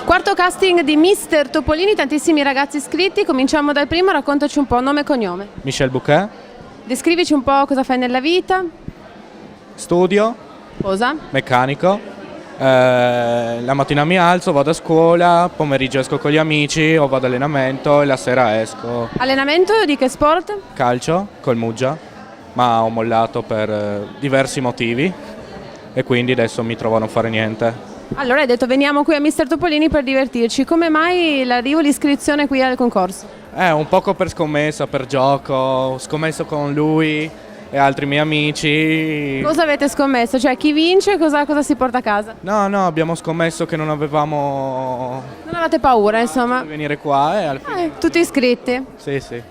Quarto casting di Mister Topolini, tantissimi ragazzi iscritti, cominciamo dal primo, raccontaci un po' nome e cognome. Michel Bouquet, Descrivici un po' cosa fai nella vita. studio, Cosa? meccanico, la mattina mi alzo, vado a scuola, pomeriggio esco con gli amici o vado allenamento e la sera esco. Allenamento di che sport? Calcio col Muggia, ma ho mollato per diversi motivi e quindi adesso mi trovo a non fare niente. Allora hai detto veniamo qui a Mister Topolini per divertirci, come mai l'arrivo, l'iscrizione qui al concorso? Un poco per scommessa, per gioco, ho scommesso con lui e altri miei amici. Cosa avete scommesso? Cioè chi vince cosa si porta a casa? No, abbiamo scommesso che non avevamo Non avete paura insomma? di venire qua e al fine. Tutti iscritti. Sì, sì.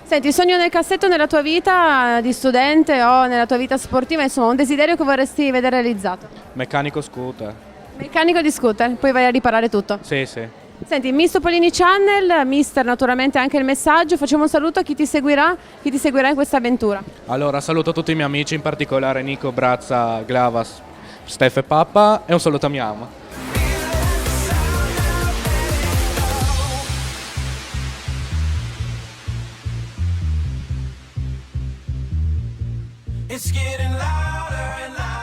Senti, il sogno nel cassetto nella tua vita di studente o nella tua vita sportiva, insomma un desiderio che vorresti vedere realizzato? Meccanico scooter. Meccanico di scooter, poi vai a riparare tutto. Sì, sì. Senti, Miss Topolini Channel, Mister naturalmente anche il messaggio, facciamo un saluto a chi ti seguirà in questa avventura. Allora saluto tutti i miei amici, in particolare Nico, Brazza, Glavas, Steph e Pappa e un saluto a mia mamma. It's getting louder and louder.